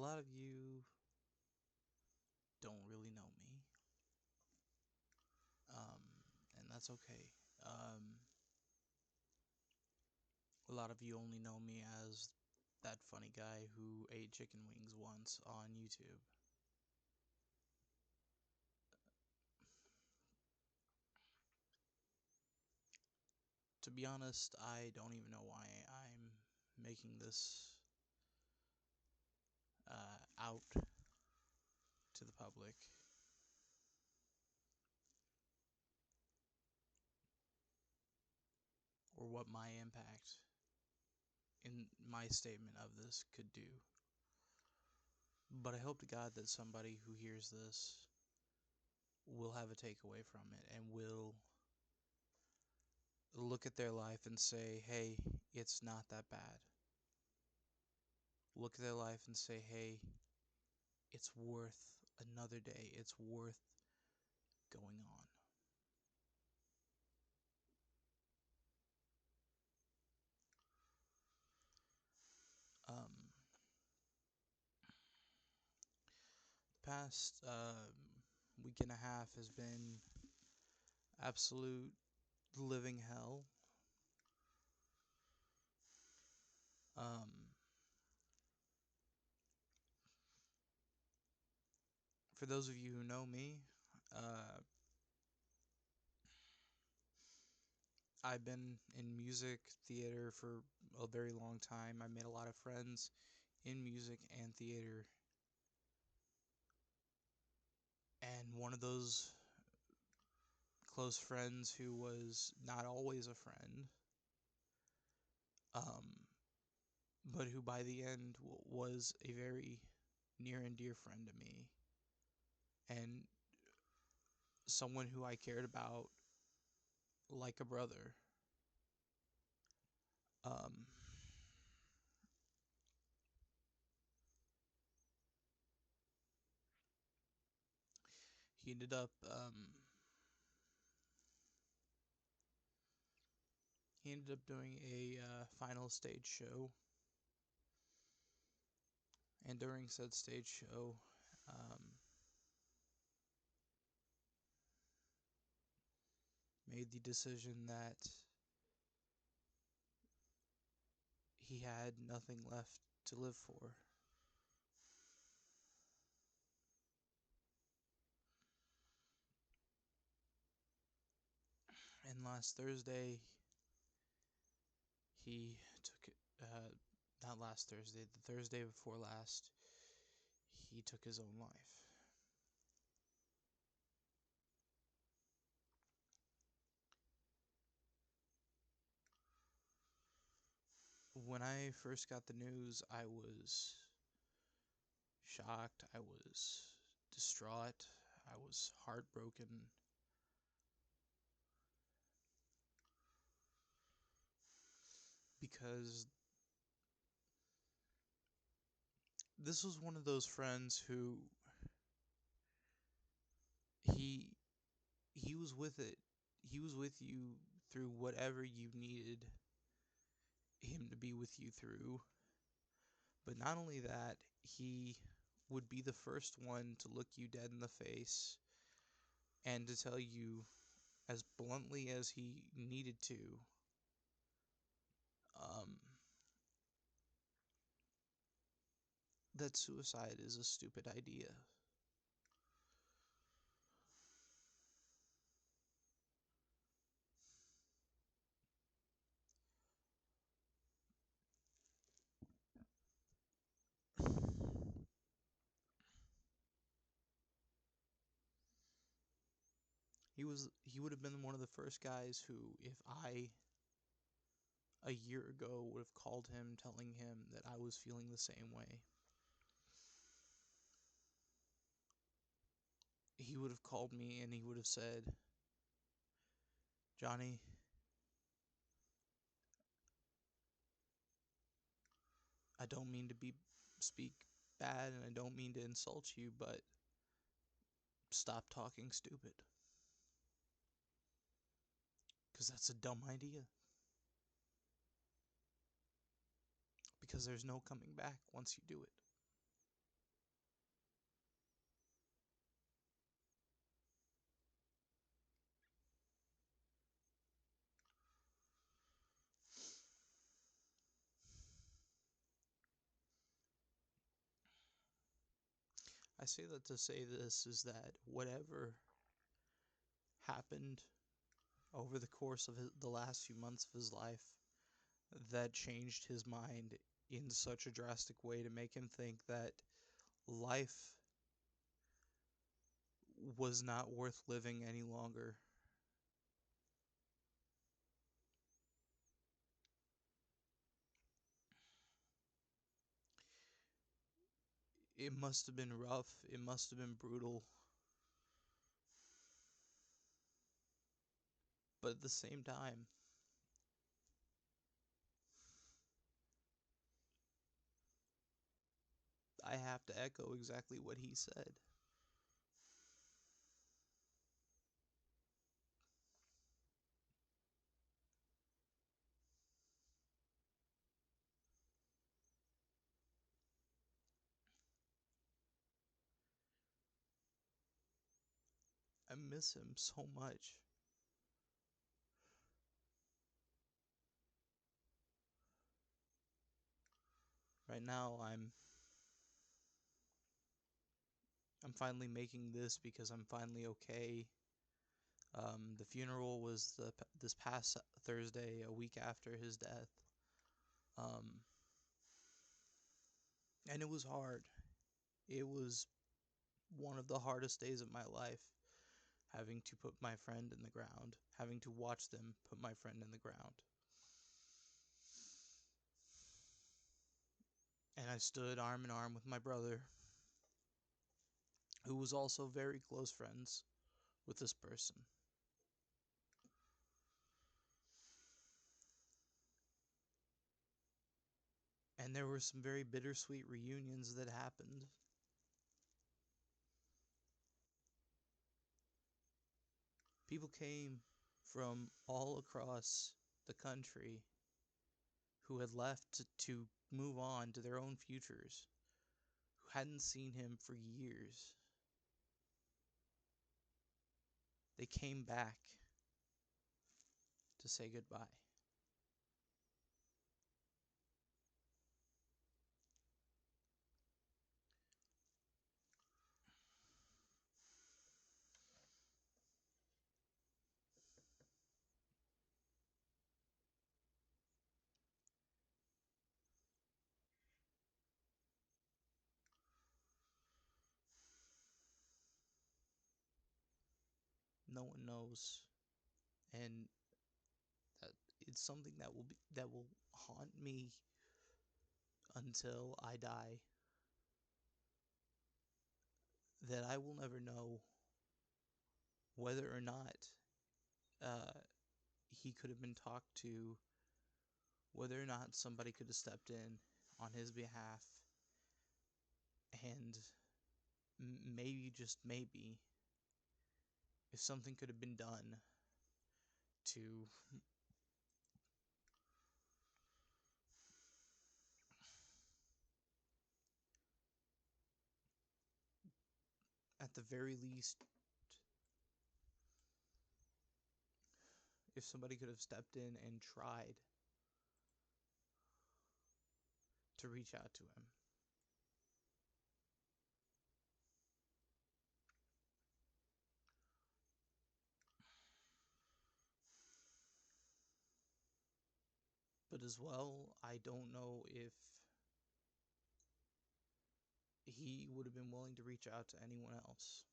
lot of you don't really know me, and that's okay. Um, a lot of you only know me as that funny guy who ate chicken wings once on YouTube. To be honest, I don't even know why I'm making this out to the public. Or what my impact in my statement of this could do. But I hope to God that somebody who hears this will have a takeaway from it and will look at their life and say, hey, it's not that bad. Look at their life and say, hey, it's worth another day. It's worth going on. Um, the past week and a half has been absolute living hell. Um, for those of you who know me, uh, I've been in music theater for a very long time. I made a lot of friends in music and theater. And one of those close friends who was not always a friend, um, but who by the end was a very near and dear friend to me, and someone who I cared about like a brother. Um, he ended up doing a final stage show, and during said stage show, um, made the decision that he had nothing left to live for. And last Thursday, he took it, not last Thursday, the Thursday before last, he took his own life. When I first got the news, I was shocked, I was distraught, I was heartbroken. Because this was one of those friends who he he was with it. He was with you through whatever you needed him to be with you through. But not only that, he would be the first one to look you dead in the face and to tell you as bluntly as he needed to, um, that suicide is a stupid idea. He would have been one of the first guys who, if I a year ago would have called him telling him that I was feeling the same way, he would have called me and he would have said, Johnny, I don't mean to speak bad and I don't mean to insult you, but stop talking stupid. Because that's a dumb idea. Because there's no coming back once you do it. I say that to say this is that whatever happened over the course of the last few months of his life that changed his mind in such a drastic way to make him think that life was not worth living any longer. It must have been rough, it must have been brutal, but at the same time, I have to echo exactly what he said. I miss him so much. Right now, I'm finally making this because I'm finally okay. The funeral was this past Thursday, a week after his death. Um, and it was hard. It was one of the hardest days of my life, having to put my friend in the ground, having to watch them put my friend in the ground. And I stood arm in arm with my brother, who was also very close friends with this person. And there were some very bittersweet reunions that happened. People came from all across the country who had left to move on to their own futures, who hadn't seen him for years. They came back to say goodbye. No one knows, and that it's something that will haunt me until I die. That I will never know whether or not uh, he could have been talked to, whether or not somebody could have stepped in on his behalf, and maybe, just maybe, if something could have been done to, at the very least, if somebody could have stepped in and tried to reach out to him. But as well, I don't know if he would have been willing to reach out to anyone else.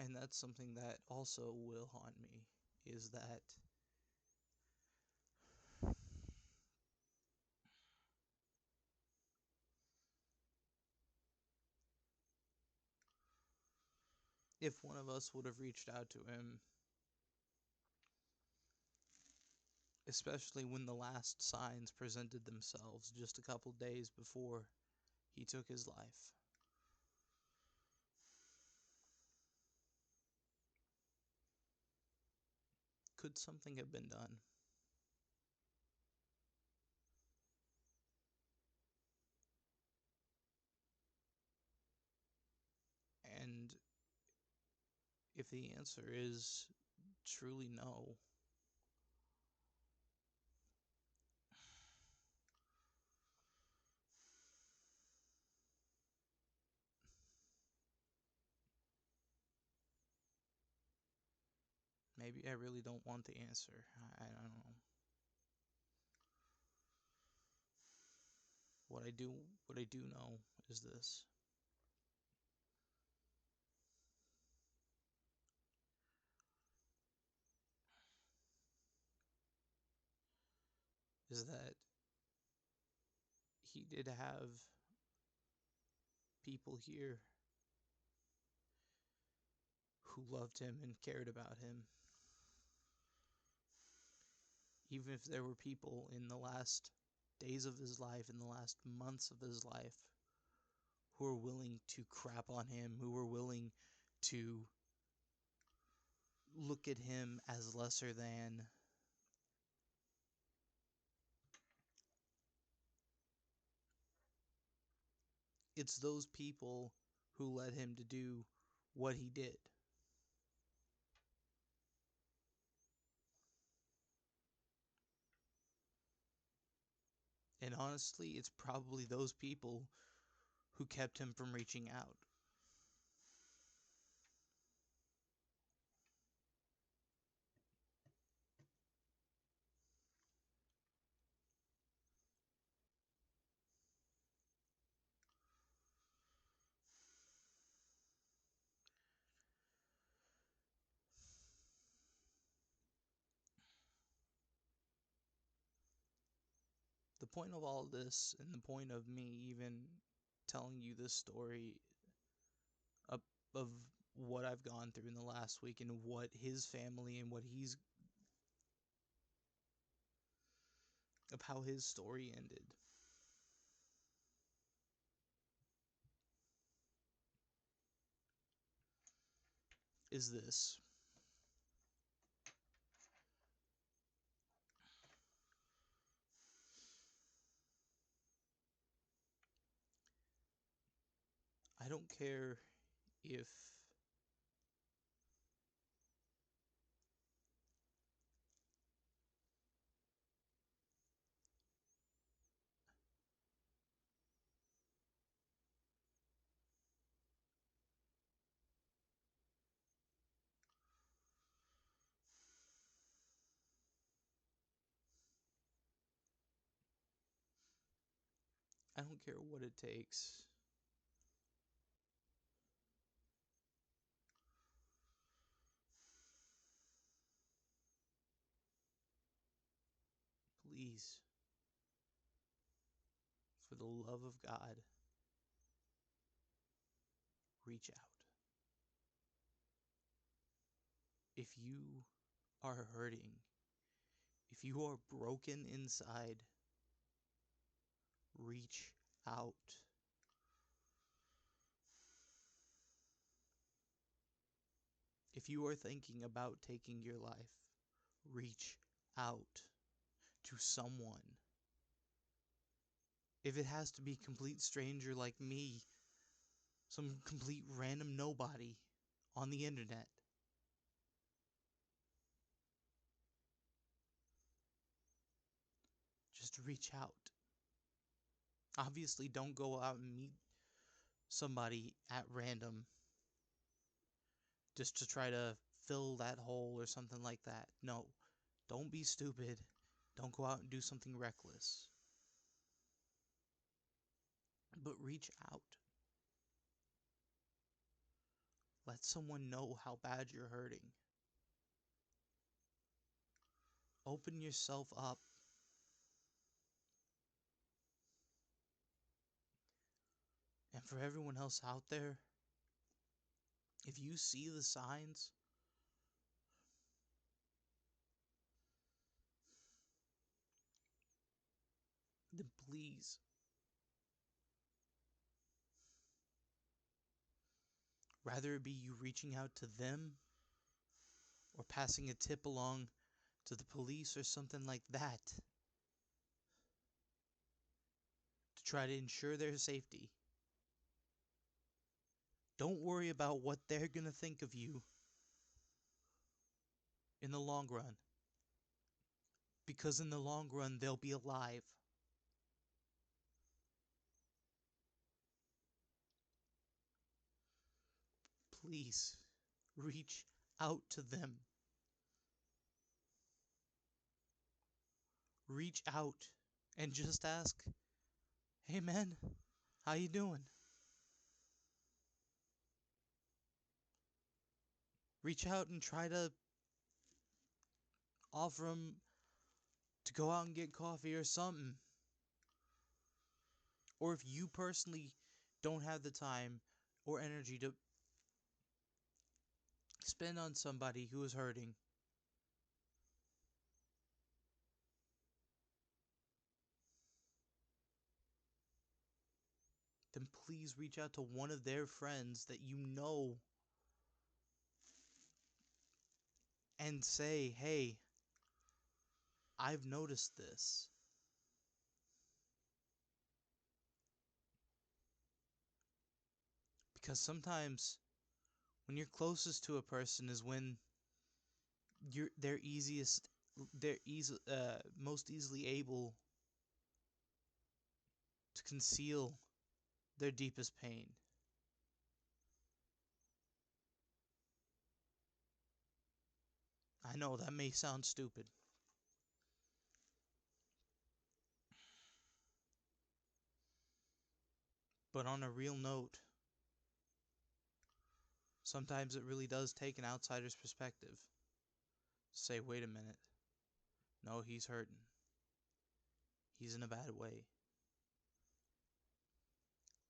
And that's something that also will haunt me, is that if one of us would have reached out to him, especially when the last signs presented themselves just a couple days before he took his life, could something have been done? And if the answer is truly no, maybe I really don't want the answer. I don't know. What I do know is this. Is that he did have people here who loved him and cared about him. Even if there were people in the last days of his life, in the last months of his life, who were willing to crap on him, who were willing to look at him as lesser than. It's those people who led him to do what he did. And honestly, it's probably those people who kept him from reaching out. The point of all this, and the point of me even telling you this story of what I've gone through in the last week and what his family and of how his story ended, is this. I don't care if I don't care what it takes. Please, for the love of God, reach out. If you are hurting, if you are broken inside, reach out. If you are thinking about taking your life, reach out to someone. If it has to be a complete stranger like me, some complete random nobody on the internet, just reach out. Obviously, don't go out and meet somebody at random just to try to fill that hole or something like that. No, don't be stupid. Don't go out and do something reckless. But reach out. Let someone know how bad you're hurting. Open yourself up. And for everyone else out there, if you see the signs, then please, rather it be you reaching out to them or passing a tip along to the police or something like that to try to ensure their safety. Don't worry about what they're going to think of you. in the long run. Because in the long run, they'll be alive. Please reach out to them. Reach out and just ask, "Hey man, how you doing?" Reach out and try to offer them to go out and get coffee or something. Or if you personally don't have the time or energy to spend on somebody who is hurting, then please reach out to one of their friends that you know and say, "Hey, I've noticed this." Because sometimes when you're closest to a person is when they're most easily able to conceal their deepest pain. I know that may sound stupid, but on a real note, sometimes it really does take an outsider's perspective to say, "Wait a minute, no, he's hurting. He's in a bad way."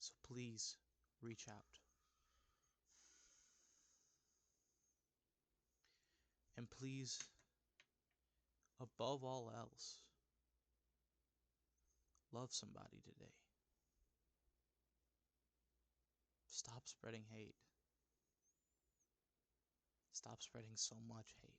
So please reach out. And please, above all else, love somebody today. Stop spreading hate. Stop spreading so much hate.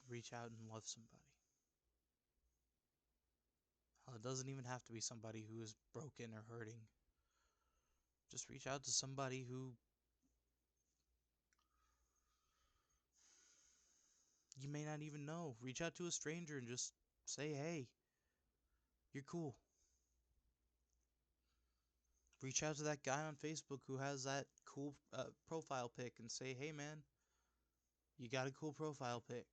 Reach out and love somebody. Well, it doesn't even have to be somebody who is broken or hurting. Just reach out to somebody who you may not even know. Reach out to a stranger and just say, "Hey, you're cool." Reach out to that guy on Facebook who has that cool profile pic and say, "Hey man, you got a cool profile pic."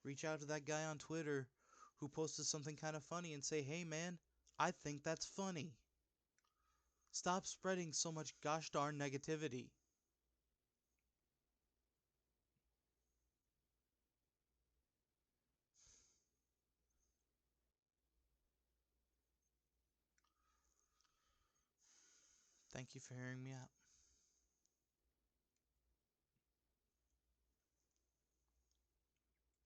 Reach out to that guy on Twitter who posted something kind of funny and say, "Hey man, I think that's funny." Stop spreading so much gosh darn negativity. Thank you for hearing me out.